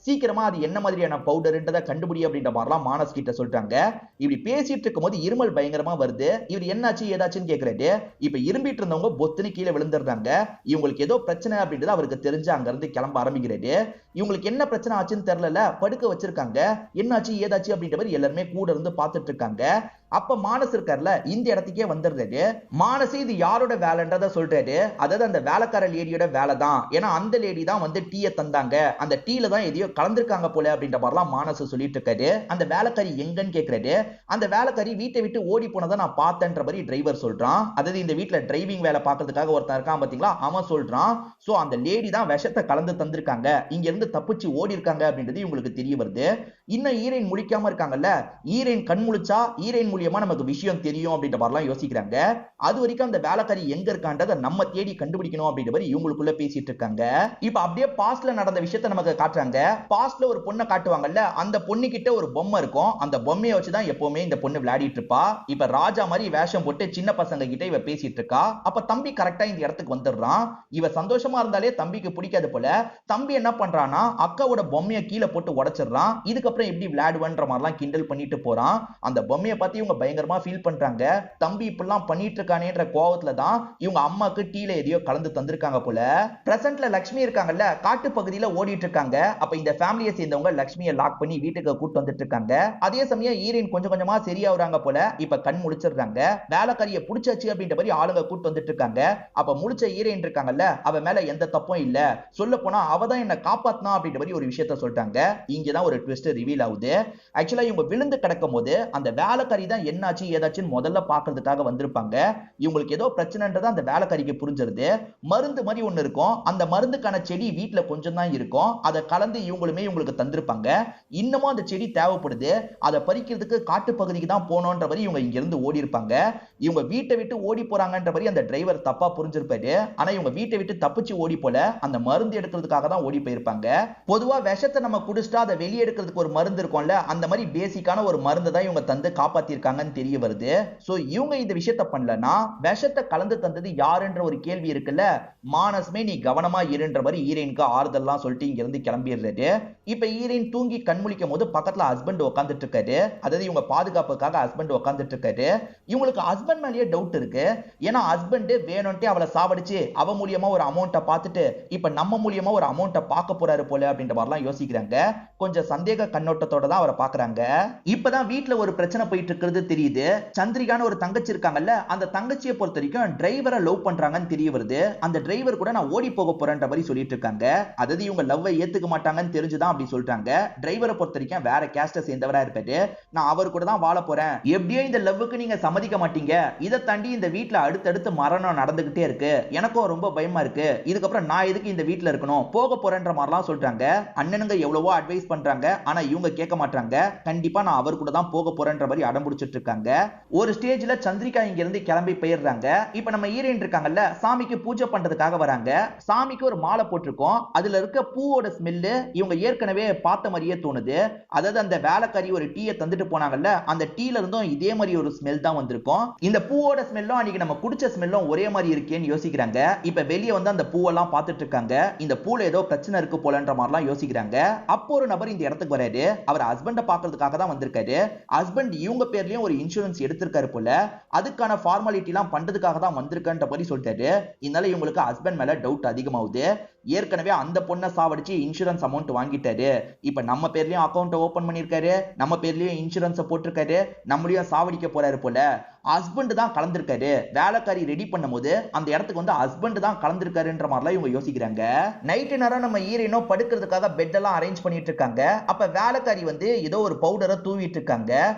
சீக்கிரமா அது என்ன மாதிரியான பவுடர்ன்றதை கண்டுபிடி அப்படின்ற மாதிரிலாம் மானஸ் கிட்ட சொல்றாங்க. இப்படி பேசிட்டு இருக்கும்போது இருமல் பயங்கரமா வருது. இவர் என்னாச்சு ஏதாச்சுன்னு கேக்குறாரு. இப்ப இரும்பிட்டு இருந்தவங்க பொத்துன்னு கீழே விழுந்துடுறாங்க. இவங்களுக்கு ஏதோ பிரச்சனை அப்படின்றது அவருக்கு தெரிஞ்சு அங்க இருந்து கிளம்ப ஆரம்பிக்கிறாரு. இவங்களுக்கு என்ன பிரச்சனை ஆச்சுன்னு தெரியல, படுக்க வச்சிருக்காங்க. என்னாச்சு ஏதாச்சு அப்படின்ற மாதிரி எல்லாருமே கூட இருந்து பார்த்துட்டு இருக்காங்க. அப்ப மானஸ் இருக்கார்ல, இந்த இடத்துக்கே வந்துடுறாரு. மானஸ் இது யாரோட வேலைன்றத சொல்றாரு. அதாவது அந்த வேலைக்கார லேடியோட வேலை தான். ஏன்னா அந்த லேடி தான் வந்து டீயை தந்தாங்க, அந்த டீல தான் எதையோ கலந்துருக்காங்க போல அப்படின்ற மாதிரிலாம் மானஸ் சொல்லிட்டு இருக்காரு. அந்த வேலைக்காரி எங்கன்னு கேக்குறாரு. அந்த வேலைக்காரி வீட்டை விட்டு ஓடி போனதை நான் பார்த்தேன்ற மாதிரி டிரைவர் சொல்றான். அதாவது இந்த வீட்டுல டிரைவிங் வேலை பார்க்கறதுக்காக ஒருத்தன் இருக்கான் பாத்தீங்களா, அவன் சொல்றான். சோ அந்த லேடி தான் விஷத்தை கலந்து தந்திருக்காங்க, இங்க இருந்து தப்பிச்சு ஓடி இருக்காங்க அப்படின்றது இவங்களுக்கு தெரிய வருது. இன்னும் ஈரேன் முழிக்காம இருக்காங்கல்ல, ஈரேன் கண் முழிச்சா ஈரேன் மூலியமா நமக்கு விஷயம் தெரியும் அப்படின்ற மாதிரிலாம் யோசிக்கிறாங்க. அது வரைக்கும் அந்த வேலைக்காரி எங்க இருக்கான்றதை நம்ம தேடி கண்டுபிடிக்கணும் அப்படின்ற மாதிரி இவங்களுக்குள்ள பேசிட்டு இருக்காங்க. இப்ப அப்படியே பாஸ்ட்ல நடந்த விஷயத்தை நமக்கு காட்டுறாங்க. பாஸ்ட்ல ஒரு பொண்ணை காட்டுவாங்கல்ல, அந்த பொண்ணு கிட்ட ஒரு பொம்மை இருக்கும். அந்த பொம்மையை வச்சுதான் எப்பவுமே இந்த பொண்ணு விளையாடிட்டு இருப்பா. இப்ப ராஜா மாதிரி வேஷம் போட்டு சின்ன பசங்க கிட்ட இவ பேசிட்டு இருக்கா. அப்ப தம்பி கரெக்டா இந்த இடத்துக்கு வந்துடுறான். இவ சந்தோஷமா இருந்தாலே தம்பிக்கு பிடிக்காது போல. தம்பி என்ன பண்றானா, அக்காவோட பொம்மையை கீழே போட்டு உடைச்சிடுறான். இதுக்கப்புறம் எப்படி விளையாடுவன்ற மாதிரிலாம் கிண்டல் பண்ணிட்டு போறான். அந்த பொம்மையை பத்தி இவங்க பயங்கரமா ஃபீல் பண்றாங்க. தம்பி இப்படிலாம் பண்ணிட்டு இருக்கானேன்ற கோவத்துல தான் இவங்க அம்மாக்கு டீல எதையோ கலந்து தந்திருக்காங்க போல. பிரசன்ட்ல லட்சுமி இருக்காங்கல்ல, காட்டு பகுதியில ஓடிட்டு இருக்காங்க. அப்ப இந்த ஃபேமிலியை சேர்ந்தவங்க லட்சுமியை லாக் பண்ணி வீட்டுக்கு கூட்டு வந்துட்டு இருக்காங்க. அதே சமயம் ஈரேன் கொஞ்சம் கொஞ்சமா சரியாவுறாங்க போல. இப்ப கண் முழிச்சிடுறாங்க. வேலைக்காரியை புடிச்சாச்சு அப்படின்ற மாதிரி ஆளுங்க கூட்டு வந்துட்டு இருக்காங்க. அப்ப முழிச்ச ஈரேன் இருக்காங்கல்ல, அவ மேல எந்த தப்பும் இல்ல, சொல்ல போனா அவ தான் என்ன காப்பாத்தினா அப்படின்ற மாதிரி ஒரு விஷயத்த சொல்றாங்க. இங்கதான் ஒரு ட்விஸ்ட் ரிவீல் ஆகுது. ஆக்சுவலா இவங்க விழுந்து கிடக்கும் போது அந்த வேலைக்காரி தான் என்னாச்சு ஏதாச்சுன்னு முதல்ல பாக்குறதுக்காக வந்திருப்பாங்க. இவங்களுக்கு ஏதோ பிரச்சனைன்றது அந்த வேலைக்காரிக்கு புரிஞ்சிருது. மருந்து மாதிரி ஒண்ணு இருக்கும். அந்த மருந்துக்கான செடி வீட்டுல கொஞ்சம் தான் இருக்கும். அதை கலந்து இவங்களுமே இவங்களுக்கு தந்திருப்பாங்க. இன்னமும் அந்த செடி தேவைப்படுது. அதை பறிக்கிறதுக்கு காட்டு பகுதிக்கு தான் போனோன்ற மாதிரி இவங்க இங்க இருந்து ஓடி இருப்பாங்க. இவங்க வீட்டை விட்டு ஓடி போறாங்கன்ற மாதிரி அந்த டிரைவர் தப்பா புரிஞ்சிருப்பாரு. ஆனா இவங்க வீட்டை விட்டு தப்பிச்சு ஓடி போல, அந்த மருந்து எடுக்கிறதுக்காக தான் ஓடி போயிருப்பாங்க. பொதுவா விஷத்தை நம்ம குடிச்சிட்டா அதை வெளியே எடுக்கிறதுக்கு ஒரு மருந்து இருக்கும்ல, அந்த மாதிரி பேசிக்கான ஒரு மருந்து தான் இவங்க தந்து காப்பாத்திருக்காங்கன்னு தெரிய வருது. சோ இவங்க இந்த விஷயத்தை பண்ணலனா விஷத்தை கலந்து தந்தது யாருன்ற ஒரு கேள்வி இருக்குல்ல, மானஸ்மே நீ கவனமா இருன்ற மாதிரி ஈரேனுக்கு ஆறுதல்லாம் சொல்லிட்டு இங்க இருந்து கிளம்பிடுறாரு. இப்ப ஈரேன் தூங்கி கண்முழிக்கும் போது பக்கத்துல ஹஸ்பண்ட் உட்காந்துட்டு இருக்காரு. அதாவது இவங்க பாதுகாப்புக்காக ஹஸ்பண்ட் உட்காந்துட்டு இருக்காரு. இவங்களுக்கு ஹஸ்பண்ட் மேலேயே டவுட் இருக்கு. ஏன்னா ஹஸ்பண்ட் வேணும்ட்டே அவளை சாவடிச்சு அவ மூலியமா ஒரு அமௌண்ட்டை பார்த்துட்டு இப்ப நம்ம மூலியமா ஒரு அமௌண்ட்டை பார்க்க போறாரு போல அப்படின்ற மாதிரிலாம் யோசிக்கிறாங்க. கொஞ்சம் சந்தேக கண்ணோட்டத்தோட தான் அவரை பாக்குறாங்க. இப்பதான் வீட்டுல ஒரு பிரச்சனை போயிட்டு இருக்கிறது தெரியுது. சந்திரிகான ஒரு தங்கச்சி இருக்காங்கல்ல, அந்த தங்கச்சியை பொறுத்த வரைக்கும் டிரைவரை லவ் பண்றாங்கன்னு தெரிய வருது. அந்த டிரைவர் கூட நான் ஓடி போக போறேன்ற மாதிரி சொல்லிட்டு இருக்காங்க. அதாவது இவங்க லவ்வை ஏத்துக்க மாட்டாங்கன்னு தெரிஞ்சுதான் அப்படி சொல்றாங்க. டிரைவரை பொறுத்த வரைக்கும் வேற கேஸ்ட சேர்ந்தவரா இருப்பாரு. நான் அவர் கூட தான் வாழ போறேன், எப்படியோ இந்த லவ்வுக்கு நீங்க சம்மதிக்க மாட்டீங்க, இதை தாண்டி இந்த வீட்டுல அடுத்தடுத்து மரணம் நடந்துகிட்டே இருக்கு, எனக்கும் ரொம்ப பயமா இருக்கு, இதுக்கப்புறம் நான் எதுக்கு இந்த வீட்டுல இருக்கணும், போக போறேன்ற மாதிரிலாம் சொல்றாங்க. அண்ணனுங்க எவ்வளவோ அட்வைஸ் பண்றாங்க, ஆனா இவங்க கேட்க மாட்டாங்க. கண்டிப்பா நான் அவர் கூட தான் போக போறேன்ற மாதிரி அடம் பிடிச்சிட்டு இருக்காங்க. ஒரு ஸ்டேஜ்ல சந்திரிகா இங்க இருந்து கிளம்பி போயிடுறாங்க. இப்ப நம்ம ஈரேன் இருக்காங்கல்ல, சாமிக்கு பூஜை பண்றதுக்காக வராங்க. சாமிக்கு ஒரு மாலை போட்டிருக்கோம். அதுல இருக்க பூவோட ஸ்மெல்லு இவங்க ஏற்கனவே பார்த்த மாதிரியே தோணுது. அதாவது அந்த வேலைக்காரி ஒரு டீயை தந்துட்டு போனாங்கல்ல, அந்த டீல இருந்தும் இதே மாதிரி ஒரு ஸ்மெல் தான் வந்திருக்கும். இந்த பூவோட ஸ்மெல்லும் அன்னைக்கு நம்ம குடிச்ச ஸ்மெல்லும் ஒரே மாதிரி இருக்கேன்னு யோசிக்கிறாங்க. இப்ப வெளியே வந்து அந்த பூவெல்லாம் பார்த்துட்டு இருக்காங்க. இந்த பூல ஏதோ பிரச்சனை இருக்கு போலன்ற மாதிரிலாம் யோசிக்கிறாங்க. அப்போ ஒரு நபர் இந்த இடத்துக்கு வராரு. அவர் ஹஸ்பண்டை பார்க்கறதுக்காக தான் வந்திருக்காரு. ஹஸ்பண்ட் இவங்க பேர்லயும் ஒரு இன்சூரன்ஸ் எடுத்திருக்காரு போல, அதுக்கான ஃபார்மாலிட்டி எல்லாம் பண்றதுக்காக தான் வந்திருக்கன்ற மாதிரி சொல்லிட்டாரு. இதனால இவங்களுக்கு ஹஸ்பண்ட் மேல டவுட் அதிகமாகுது. ஏற்கனவே அந்த பொண்ணை சாவடிச்சு இன்சூரன்ஸ் அமௌண்ட் வாங்கிட்டாரு. இப்ப நம்ம பேர்லயும் அக்கௌண்ட் ஓபன் பண்ணிருக்காரு, நம்ம பேர்லயும் இன்சூரன்ஸ் போட்டிருக்காரு, நம்மளையும் சாவடிக்க போறாரு போல. ஹஸ்பண்ட் தான் கலந்திருக்காரு. வேலைக்காரி ரெடி பண்ணும்போது அந்த இடத்துக்கு வந்து ஹஸ்பண்ட் தான் கலந்திருக்காருன்ற மாதிரிலாம் இவங்க யோசிக்கிறாங்க. நைட்டு நேரம் நம்ம ஈரேனோ படுக்கிறதுக்காக பெட் எல்லாம் அரேஞ்ச் பண்ணிட்டு இருக்காங்க. அப்ப வேலைக்காரி வந்து ஏதோ ஒரு பவுடரை தூவிட்டு இருக்காங்க.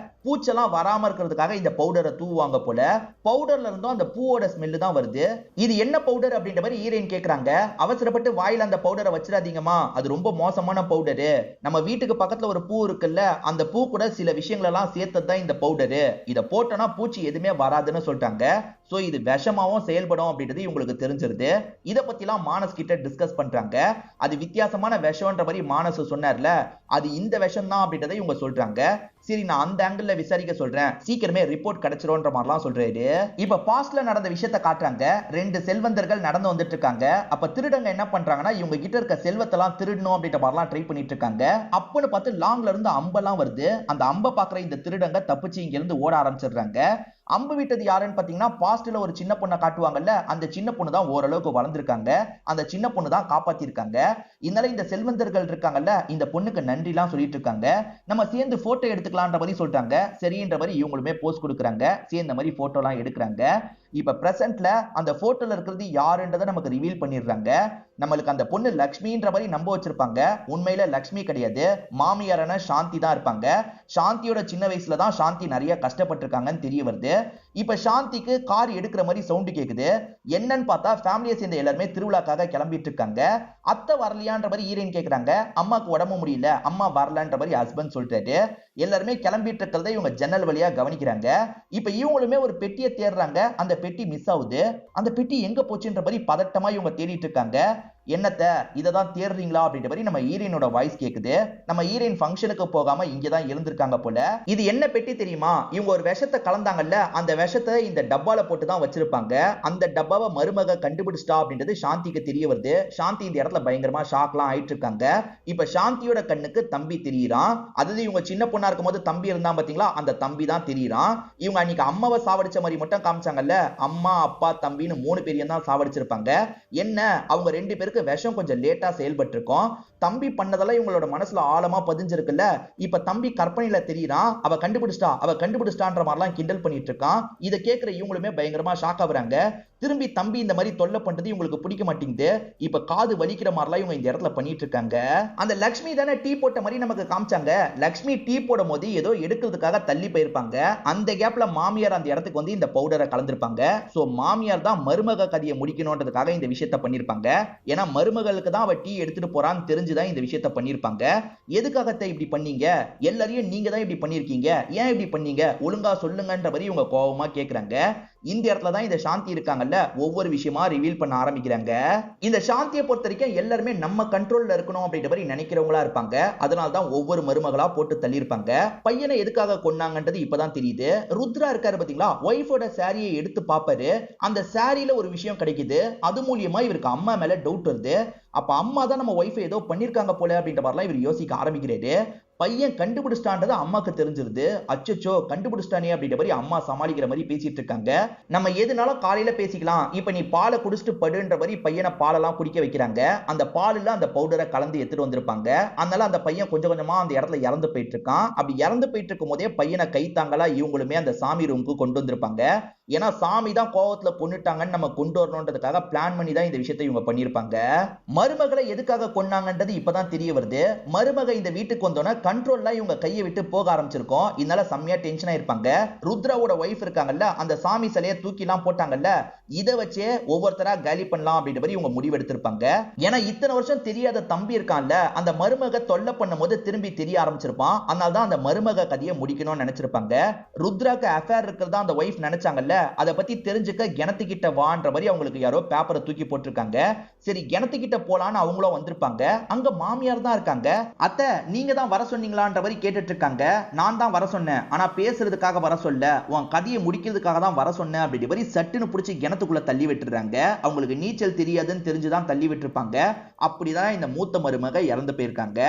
பூச்செல்லாம் வராம இருக்கிறதுக்காக இந்த பவுடரை தூவாங்க போல. பவுடர்ல இருந்தும் அந்த பூவோட ஸ்மெல் தான் வருது. இது என்ன பவுடர் அப்படின்ற மாதிரி ஈரேன் கேக்குறாங்க. அவசரப்பட்டு வாயில அந்த பவுடரை வச்சிடாதீங்கம்மா, அது ரொம்ப மோசமான பவுடரு. நம்ம வீட்டுக்கு பக்கத்துல ஒரு பூ இருக்குல்ல, அந்த பூ கூட சில விஷயங்கள் எல்லாம் சேர்த்ததுதான் இந்த பவுடரு. இத போட்டோம்னா பூச்சி எதுவுமே வராதுன்னு சொல்லிட்டாங்க. சோ இது விஷமாவும் செயல்படும் அப்படின்றது இவங்களுக்கு தெரிஞ்சிருது. இத பத்திலாம் மானஸ் கிட்ட டிஸ்கஸ் பண்றாங்க. அது வித்தியாசமான விஷம்ன்ற மாதிரி மானஸ் சொன்னார்ல, அது இந்த விஷம் தான் அப்படின்றத இவங்க சொல்றாங்க. சரி நான் அந்த ஆங்கிள் விசாரிக்க சொல்றேன், சீக்கிரமே ரிப்போர்ட் கிடைச்சிரும்ன்ற மாதிரிலாம் சொல்றாரு. இப்ப பாஸ்ட்ல நடந்த விஷயத்தை காட்டுறாங்க. ரெண்டு செல்வந்தர்கள் நடந்து வந்துட்டு இருக்காங்க. அப்ப திருடங்க என்ன பண்றாங்கன்னா இவங்க கிட்ட இருக்க செல்வத்தெல்லாம் திருடணும் அப்படின்ற மாதிரிலாம் ட்ரை பண்ணிட்டு இருக்காங்க. அப்பன்னு பார்த்து லாங்ல இருந்து அம்பெல்லாம் வருது. அந்த அம்பை பாக்குற இந்த திருடங்க தப்பிச்சு இங்க இருந்து ஓட ஆரம்பிச்சிடுறாங்க. அம்பு விட்டது யாருன்னு பாத்தீங்கன்னா பாஸ்ட்ல ஒரு சின்ன பொண்ணை காட்டுவாங்கல்ல, அந்த சின்ன பொண்ணு தான் ஓரளவுக்கு வளர்ந்துருக்காங்க. அந்த சின்ன பொண்ணு தான் காப்பாத்திருக்காங்க. இதனால இந்த செல்வந்தர்கள் இருக்காங்கல்ல, இந்த பொண்ணுக்கு நன்றி எல்லாம் சொல்லிட்டு இருக்காங்க. நம்ம சேர்ந்து போட்டோ எடுத்துக்கலாம்ன்ற மாதிரி சொல்றாங்க. சரின்ற மாதிரி இவங்களுமே போஸ்ட் கொடுக்குறாங்க. சேர்ந்த மாதிரி போட்டோ எல்லாம் எடுக்கிறாங்க. இப்ப பிரசன்ட்ல அந்த போட்டோல இருக்கிறது யாருன்றதை நமக்கு ரிவீல் பண்ணிடுறாங்க. நம்மளுக்கு அந்த பொண்ணு லக்ஷ்மின்ற மாதிரி நம்ப வச்சிருப்பாங்க. உண்மையில லக்ஷ்மி கிடையாது, மாமியாரான சாந்தி தான் இருப்பாங்க. சாந்தியோட சின்ன வயசுல தான் சாந்தி நிறைய கஷ்டப்பட்டிருக்காங்கன்னு தெரிய வருது. இப்ப சாந்திக்கு கார் எடுக்கிற மாதிரி சவுண்ட் கேக்குது. என்னன்னு பார்த்தா ஃபேமிலியை சேர்ந்த எல்லாருமே திருவிழாக்காக கிளம்பிட்டு இருக்காங்க. அத்தை வரலையான்ற மாதிரி ஹீரோயின் கேக்குறாங்க. அம்மாக்கு உடம்பு முடியல, அம்மா வரலன்ற மாதிரி ஹஸ்பண்ட் சொல்லிட்டாரு. எல்லாருமே கிளம்பிட்டு இருக்கிறத இவங்க ஜன்னல் வழியா கவனிக்கிறாங்க. இப்ப இவங்களுமே ஒரு பெட்டியை தேடுறாங்க. அந்த பெட்டி மிஸ் ஆகுது. அந்த பெட்டி எங்க போச்சுன்ற மாதிரி பதட்டமா இவங்க தேடிட்டு இருக்காங்க. என்னத்த இததான் தேடுறீங்களா அப்படின்ற மாதிரி நம்ம ஹீரோயினோட வாய்ஸ் கேக்குது. நம்ம ஹீரோயின் ஃபங்க்ஷனுக்கு போகாம இங்கதான் இருந்திருக்காங்க போல. இது என்ன பெட்டி தெரியுமா? இவங்க ஒரு விஷத்தை கலந்தாங்கல்ல, அந்த விஷத்தை இந்த டப்பால போட்டு தான் வச்சிருப்பாங்க. அந்த டப்பாவை மருமக கண்டுபிடிச்சிட்டா அப்படின்றது சாந்திக்கு தெரிய வருது. சாந்தி இந்த இடத்துல பயங்கரமா ஷாக்லாம் ஆயிட்டு இருக்காங்க. இப்ப சாந்தியோட கண்ணுக்கு தம்பி தெரியறான். அதாவது இவங்க சின்ன பொண்ணா இருக்கும்போது தம்பி இருந்தா பாத்தீங்களா, அந்த தம்பி தான் தெரியறான். இவங்க அன்னைக்கு அம்மாவை சாவடிச்ச மாதிரி மட்டும் காமிச்சாங்கல்ல, அம்மா அப்பா தம்பின்னு 3 பேரையும் தான் சாவடிச்சிருப்பாங்க. என்ன அவங்க 2 பேருக்கு விஷம் கொஞ்சம் லேட்டா செயல்பட்டு இருக்கும். தம்பி பண்ணதெல்லாம் இவங்களோட மனசுல ஆழமா பதிஞ்சிருக்குல்ல. இப்ப தம்பி கற்பனையில தெரியறான். அவ கண்டுபிடிச்சிட்டான்ற மாதிரிலாம் கிண்டல் பண்ணிட்டு இருக்கான். இதை கேட்கிற இவங்களுமே பயங்கரமா ஷாக் ஆகுறாங்க. திரும்பி தம்பி இந்த மாதிரி தொல்லை பண்றது இவங்களுக்கு பிடிக்க மாட்டேங்குது. இப்ப காது வலிக்கிற மாதிரிலாம் இவங்க இந்த இடத்துல பண்ணிட்டு இருக்காங்க. அந்த லக்ஷ்மி தானே டீ போட்ட மாதிரி நமக்கு காமிச்சாங்க. லக்ஷ்மி டீ போடும் போது ஏதோ எடுக்கிறதுக்காக தள்ளி போயிருப்பாங்க. அந்த கேப்ல மாமியார் அந்த இடத்துக்கு வந்து இந்த பவுடரை கலந்திருப்பாங்க. சோ மாமியார் தான் மருமக கதையை முடிக்கணும்ன்றதுக்காக இந்த விஷயத்த பண்ணிருப்பாங்க. ஏன்னா மருமகளுக்கு தான் அவ டீ எடுத்துட்டு போறான்னு தெரிஞ்சுதான் இந்த விஷயத்த பண்ணிருப்பாங்க. எதுக்காகத்தை இப்படி பண்ணீங்க? எல்லாரையும் நீங்க தான் இப்படி பண்ணிருக்கீங்க, ஏன் இப்படி பண்ணீங்க, ஒழுங்கா சொல்லுங்கன்ற மாதிரி இவங்க கோபமா கேக்குறாங்க. இந்த இடத்துல தான் இந்த சாந்தி இருக்காங்கல்ல, ஒவ்வொரு விஷயமா ரிவீல் பண்ண ஆரம்பிக்கிறாங்க. இந்த சாந்தியை பொறுத்த வரைக்கும் எல்லாருமே நம்ம கண்ட்ரோல்ல இருக்கணும் அப்படின்ற மாதிரி நினைக்கிறவங்களா இருப்பாங்க. அதனால தான் ஒவ்வொரு மருமகளா போட்டு தள்ளியிருப்பாங்க. பையனை எதுக்காக கொன்னாங்கன்றது இப்பதான் தெரியுது. ருத்ரா இருக்காரு பாத்தீங்களா, ஒய்ஃபோட சாரியை எடுத்து பாப்பாரு. அந்த சாரியில ஒரு விஷயம் கிடைக்குது. அது மூலியமா இவருக்கு அம்மா மேல டவுட் வருது. அப்ப அம்மா தான் நம்ம ஒய்ஃபை ஏதோ பண்ணிருக்காங்க போல அப்படின்ற மாதிரிலாம் இவர் யோசிக்க ஆரம்பிக்கிறாரு. பையன் கண்டுபிடிச்சிட்டான்றது அம்மாக்கு தெரிஞ்சிருது. அச்சச்சோ கண்டுபிடிச்சிட்டானே அப்படின்ற மாதிரி அம்மா சமாளிக்கிற மாதிரி பேசிட்டு இருக்காங்க. நம்ம எதுனாலும் காலையில பேசிக்கலாம், இப்ப நீ பாலை குடிச்சிட்டு படுன்ற மாதிரி பையனை பாலெல்லாம் குடிக்க வைக்கிறாங்க. அந்த பாலில் அந்த பவுடரை கலந்து எடுத்துட்டு வந்திருப்பாங்க. அதனால அந்த பையன் கொஞ்சம் கொஞ்சமா அந்த இடத்துல இறந்து போயிட்டு இருக்கான். அப்படி இறந்து போயிட்டு இருக்கும் போதே பையனை கை தாங்களா இவங்களுமே அந்த சாமி ரூமுக்கு கொண்டு வந்திருப்பாங்க. ஏன்னா சாமி தான் கோவத்துல கொன்னுட்டாங்கன்னு நம்ம கொண்டு வரணும்ன்றதுக்காக பிளான் பண்ணி தான் இந்த விஷயத்தை இவங்க பண்ணிருப்பாங்க. மருமகளை எதுக்காக கொன்னாங்கன்றது இப்பதான் தெரிய வருது. மருமக இந்த வீட்டுக்கு வந்தோன்னா கண்ட்ரோல்ல இவங்க கையை விட்டு போக ஆரம்பிச்சிருக்கோம். இதனால செம்மையா டென்ஷனா இருப்பாங்க. ருத்ராவோட ஒய்ஃப் இருக்காங்கல்ல, அந்த சாமி சிலையை தூக்கி எல்லாம் போட்டாங்கல்ல, இதை வச்சே ஒவ்வொருத்தரா காலி பண்ணலாம் அப்படின்ற மாதிரி இவங்க முடிவெடுத்திருப்பாங்க. ஏன்னா இத்தனை வருஷம் தெரியாத தம்பி இருக்கான்ல, அந்த மருமக தொல்லை பண்ணும் போது திரும்பி தெரிய ஆரம்பிச்சிருப்பான். அதனால தான் அந்த மருமக கதையை முடிக்கணும்னு நினைச்சிருப்பாங்க. ருத்ராக்கு அஃபேர் இருக்கிறதா அந்த ஒய்ஃப் நினைச்சாங்கல்ல, அதை பத்தி தெரிஞ்சுக்க கிணத்துக்கிட்ட வான்ற மாதிரி அவங்களுக்கு யாரோ பேப்பரை தூக்கி போட்டிருக்காங்க. சரி கிணத்துக்கிட்ட போலான்னு அவங்களும் வந்திருப்பாங்க. அங்க மாமியார் தான் இருக்காங்க. அத்தை நீங்க தான் வர சொன்னீங்களான்ற மாதிரி கேட்டுட்டு இருக்காங்க. நான் தான் வர சொன்னேன், ஆனா பேசுறதுக்காக வர சொல்ல, உன் கதையை முடிக்கிறதுக்காக தான் வர சொன்னேன் அப்படின்ற மாதிரி சட்டுன்னு பிடிச்சி கிணத்துக்குள்ள தள்ளி விட்டுறாங்க. அவங்களுக்கு நீச்சல் தெரியாதுன்னு தெரிஞ்சுதான் தள்ளி விட்டுருப்பாங்க. அப்படிதான் இந்த மூத்த மருமக இறந்து போயிருக்காங்க.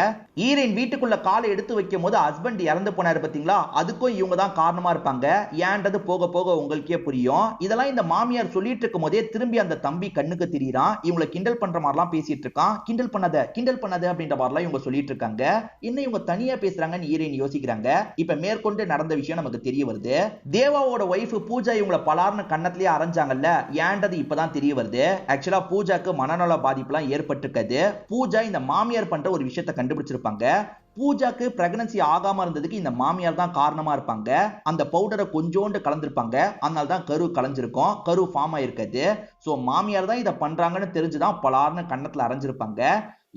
ஈரன் வீட்டுக்குள்ள காலை எடுத்து வைக்கும் போது ஹஸ்பண்ட் இறந்து போனாரு பாத்தீங்களா, அதுக்கும் இவங்க தான் காரணமா இருப்பாங்க. ஏன்றது போக போக உங்களுக்கே புரியும். இதெல்லாம் இந்த மாமியார் சொல்லிட்டு இருக்கும் போதே திரும்பி அந்த தம்பி கண்ணுக்கு தெரியறான். இவங்களை கிண்டல் பண்ற மாதிரிலாம் பேசிட்டு இருக்கான். கிண்டல் பண்ணாத அப்படின்ற மாதிரிலாம் இவங்க சொல்லிட்டு இருக்காங்க. என்ன இவங்க தனியா பேசுறாங்கன்னு ஈரன் யோசிக்கிறாங்க. இப்ப மேற்கொண்டு நடந்த விஷயம் நமக்கு தெரிய வருது. தேவாவோட ஒய்ஃப் பூஜா இவங்களை பலார்னு கண்ணத்திலேயே அரைஞ்சாங்கல்ல, ஏன்றது இப்பதான் தெரிய வருது. ஆக்சுவலா பூஜாக்கு மனநல பாதிப்புலாம் ஏற்பட்டிருக்காது. பூஜா இந்த மாமியார் பண்ற ஒரு விஷயத்தை கண்டுபிடிச்சிருப்பாங்க. பூஜாக்கு பிரெக்னன்சி ஆகாம இருந்ததுக்கு இந்த மாமியார் தான் காரணமா இருப்பாங்க. அந்த பவுடரை கொஞ்சோண்டு கலந்திருப்பாங்க. அதனால தான் கரு கலைஞ்சிருக்கும், கரு ஃபார்ம் ஆயிருக்காது. சோ மாமியார் தான் இதை பண்றாங்கன்னு தெரிஞ்சுதான் பலார்னு கண்ணத்துல அரைஞ்சிருப்பாங்க.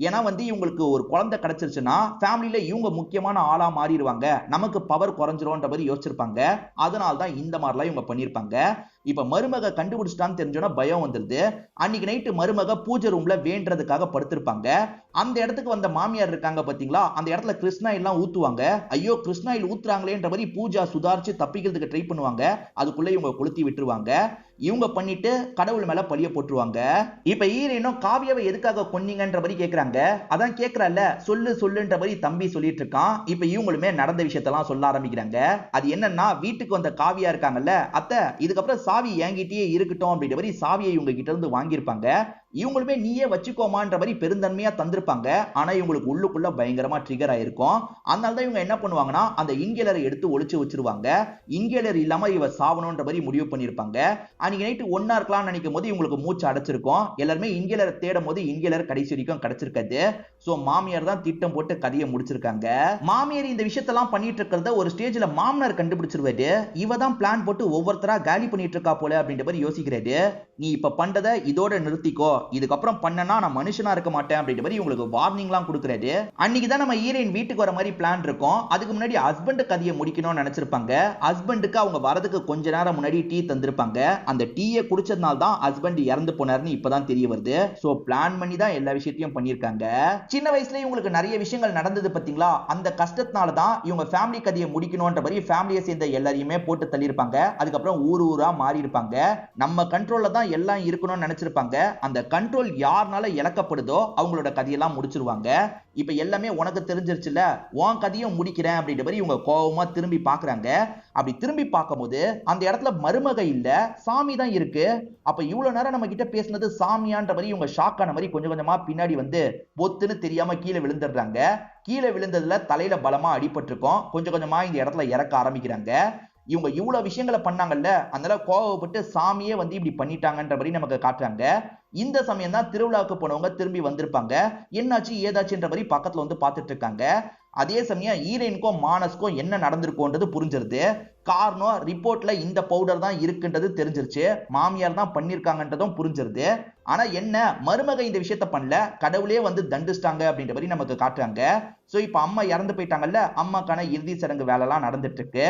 ஏன்னா வந்து இவங்களுக்கு ஒரு குழந்தை கிடைச்சிருச்சுன்னா ஃபேமிலியில இவங்க முக்கியமான ஆளா மாறிடுவாங்க, நமக்கு பவர் குறைஞ்சிரும்ன்ற மாதிரி யோசிச்சிருப்பாங்க. அதனால தான் இந்த மாதிரிலாம் இவங்க பண்ணிருப்பாங்க. இப்ப மருமக கண்டுபிடிச்சிட்டான்னு தெரிஞ்சோன்னா பயம் வந்துருது. அன்னைக்கு நைட்டு மருமக பூஜை ரூம்ல வேண்டறதுக்காக படுத்திருப்பாங்க. அந்த இடத்துக்கு வந்த மாமியார் இருக்காங்க பாத்தீங்களா, அந்த இடத்துல கிருஷ்ணாயில் எல்லாம் ஊத்துவாங்க. ஐயோ கிருஷ்ணாயில் ஊத்துறாங்களேன்ற மாதிரி பூஜா சுதாரிச்சு தப்பிக்கிறதுக்கு ட்ரை பண்ணுவாங்க. அதுக்குள்ள இவங்க கொளுத்தி விட்டுருவாங்க. இவங்க பண்ணிட்டு கடவுள் மேல பழிய போட்டுருவாங்க. இப்ப ஹீரோயினும் காவியாவை எதுக்காக கொன்னீங்கன்ற மாதிரி கேக்குறாங்க. அதான் கேக்குறல்ல, சொல்லு சொல்லுன்ற மாதிரி தம்பி சொல்லிட்டு இருக்கான். இப்ப இவங்களுமே நடந்த விஷயத்தெல்லாம் சொல்ல ஆரம்பிக்கிறாங்க. அது என்னன்னா, வீட்டுக்கு வந்த காவியா இருக்காங்கல்ல, அத்தை இதுக்கப்புறம் சாவி என்கிட்டயே இருக்கட்டும் அப்படின்ற மாதிரி சாவியை இவங்க கிட்ட இருந்து வாங்கியிருப்பாங்க. இவங்களுமே நீயே வச்சுக்கோமான்ற மாதிரி பெருந்தன்மையா தந்திருப்பாங்க. ஆனா இவங்களுக்கு உள்ளுக்குள்ள பயங்கரமா ட்ரிகர் ஆயிருக்கும். அதனாலதான் இவங்க என்ன பண்ணுவாங்கன்னா, அந்த இன்கேலரை எடுத்து ஒளிச்சு வச்சிருவாங்க. இன்கேலர் இல்லாம இவ சாவணும்ன்ற மாதிரி முடிவு பண்ணிருப்பாங்க. அன்னைக்கு நைட்டு ஒன்னா இருக்கலாம்னு நினைக்கும் போது இவங்களுக்கு மூச்சு அடைச்சிருக்கும். எல்லாருமே இன்கேலரை தேடும் போது இன்கேலர் கடைசி வரைக்கும் கிடைச்சிருக்காது. சோ மாமியார் தான் திட்டம் போட்டு கதையை முடிச்சிருக்காங்க. மாமியார் இந்த விஷயத்தெல்லாம் பண்ணிட்டு இருக்கிறத ஒரு ஸ்டேஜ்ல மாமனார் கண்டுபிடிச்சிருவாரு. இவ தான் பிளான் போட்டு ஒவ்வொருத்தரா காலி பண்ணிட்டு இருக்கா போல அப்படின்ற மாதிரி யோசிக்கிறாரு. நீ இப்ப பண்றத இதோட நிறுத்திக்கோ, இதுக்கப்புறம் பண்ணனா நான் மனுஷனா இருக்க மாட்டேன் அப்படின்ற மாதிரி உங்களுக்கு வார்னிங்லாம் கொடுக்குறாரு. அன்னைக்கு தான் நம்ம ஹீரோயின் வீட்டுக்கு வர மாதிரி பிளான் இருக்கும். அதுக்கு முன்னாடி ஹஸ்பண்ட் கதையை முடிக்கணும்னு நினைச்சிருப்பாங்க. ஹஸ்பண்டுக்கு அவங்க வரதுக்கு கொஞ்ச நேரம் முன்னாடி டீ தந்திருப்பாங்க. அந்த டீயை குடிச்சதுனால தான் ஹஸ்பண்ட் இறந்து போனாருன்னு இப்பதான் தெரிய வருது. சோ பிளான் பண்ணி தான் எல்லா விஷயத்தையும் பண்ணிருக்காங்க. சின்ன வயசுல இவங்களுக்கு நிறைய விஷயங்கள் நடந்தது பாத்தீங்களா, அந்த கஷ்டத்தினால தான் இவங்க ஃபேமிலி கதையை முடிக்கணும்ன்ற மாதிரி ஃபேமிலியை சேர்ந்த எல்லாரையுமே போட்டு தள்ளியிருப்பாங்க. அதுக்கப்புறம் ஊர் ஊரா மாறி இருப்பாங்க. நம்ம கண்ட்ரோல்ல தான் எல்லாம் இருக்கணும்னு நினைச்சிருப்பாங்க. அந்த கண்ட்ரோல் யாருனால இழக்கப்படுதோ அவங்களோட கதையெல்லாம் முடிச்சிருவாங்க. இப்ப எல்லாமே உனக்கு தெரிஞ்சிருச்சுல, உன் கதையும் முடிக்கிறேன் அப்படின்ற மாதிரி இவங்க கோவமா திரும்பி பாக்குறாங்க. அப்படி திரும்பி பார்க்கும்போது அந்த இடத்துல மருமக இல்ல, சாமி தான் இருக்கு. அப்ப இவ்வளவு நேரம் நம்ம கிட்ட பேசினது சாமியான்ற மாதிரி இவங்க ஷாக் ஆன மாதிரி கொஞ்சம் கொஞ்சமா பின்னாடி வந்து பொத்துன்னு தெரியாம கீழே விழுந்துடுறாங்க. கீழே விழுந்ததுல தலையில பலமா அடிபட்டிருக்கும். கொஞ்சம் கொஞ்சமா இந்த இடத்துல இறக்க ஆரம்பிக்கிறாங்க. இவங்க இவ்வளவு விஷயங்களை பண்ணாங்கல்ல, அதனால கோவப்பட்டு சாமியே வந்து இப்படி பண்ணிட்டாங்கன்ற மாதிரி நமக்கு காட்டுறாங்க. இந்த சமயம் தான் திருவிழாவுக்கு போனவங்க திரும்பி வந்திருப்பாங்க. என்னாச்சு ஏதாச்சுன்ற மாதிரி பக்கத்துல வந்து பார்த்துட்டு இருக்காங்க. அதே சமயம் ஹீரோயினுக்கும் மானஸ்க்கும் என்ன நடந்திருக்கும்ன்றது புரிஞ்சிருது. காரணம் ரிப்போர்ட்ல இந்த பவுடர் தான் இருக்குன்றது தெரிஞ்சிருச்சு. மாமியார் தான் பண்ணிருக்காங்கன்றதும் புரிஞ்சிருது. ஆனா என்ன, மருமக இந்த விஷயத்த பண்ணல, கடவுளே வந்து தண்டிச்சிட்டாங்க அப்படின்ற மாதிரி நமக்கு காட்டுறாங்க. சோ இப்ப அம்மா இறந்து போயிட்டாங்கல்ல, அம்மாக்கான இறுதி சடங்கு வேலை எல்லாம் நடந்துட்டு இருக்கு.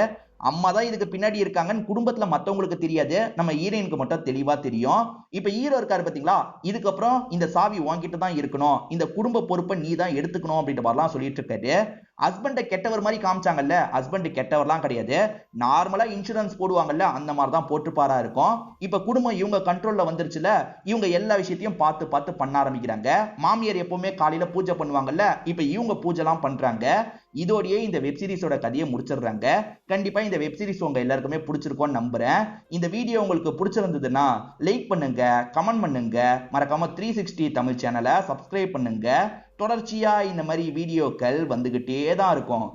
அம்மா தான் இதுக்கு பின்னாடி இருக்காங்கன்னு குடும்பத்துல மத்தவங்களுக்கு தெரியாது, நம்ம ஹீரோயினுக்கு மட்டும் தெளிவா தெரியும். இப்ப ஹீரோ இருக்காரு பாத்தீங்களா, இதுக்கப்புறம் இந்த சாவி வாங்கிட்டு தான் இருக்கணும், இந்த குடும்ப பொறுப்பை நீ தான் எடுத்துக்கணும் அப்படின்ற மாதிரிலாம் சொல்லிட்டு இருக்காரு. ஹஸ்பண்ட கெட்டவர் மாதிரி காமிச்சாங்கல்ல, ஹஸ்பண்ட் கெட்டவர்லாம் கிடையாது. நார்மலா இன்சூரன்ஸ் போடுவாங்கல்ல, அந்த மாதிரி தான் போட்டுப்பாரா இருக்கும். இப்ப குடும்பம் இவங்க கண்ட்ரோல்ல வந்துருச்சுல, இவங்க எல்லா விஷயத்தையும் பார்த்து பார்த்து பண்ண ஆரம்பிக்கிறாங்க. மாமியார் எப்பவுமே காலையில பூஜை பண்ணுவாங்கல்ல, இப்ப இவங்க பூஜை எல்லாம் பண்றாங்க. இதோடயே இந்த வெப் சீரிஸோட கதையை முடிச்சிடுறாங்க. கண்டிப்பா இந்த வெப் சீரிஸ் உங்க எல்லாருக்குமே பிடிச்சிருக்கும்னு நம்புறேன். இந்த வீடியோ உங்களுக்கு பிடிச்சிருந்ததுன்னா லைக் பண்ணுங்க, கமெண்ட் பண்ணுங்க, மறக்காம 360 தமிழ் சேனலை சப்ஸ்கிரைப் பண்ணுங்க. தொடர்ச்சியா இந்த மாதிரி வீடியோக்கள் வந்துகிட்டே தான் இருக்கும்.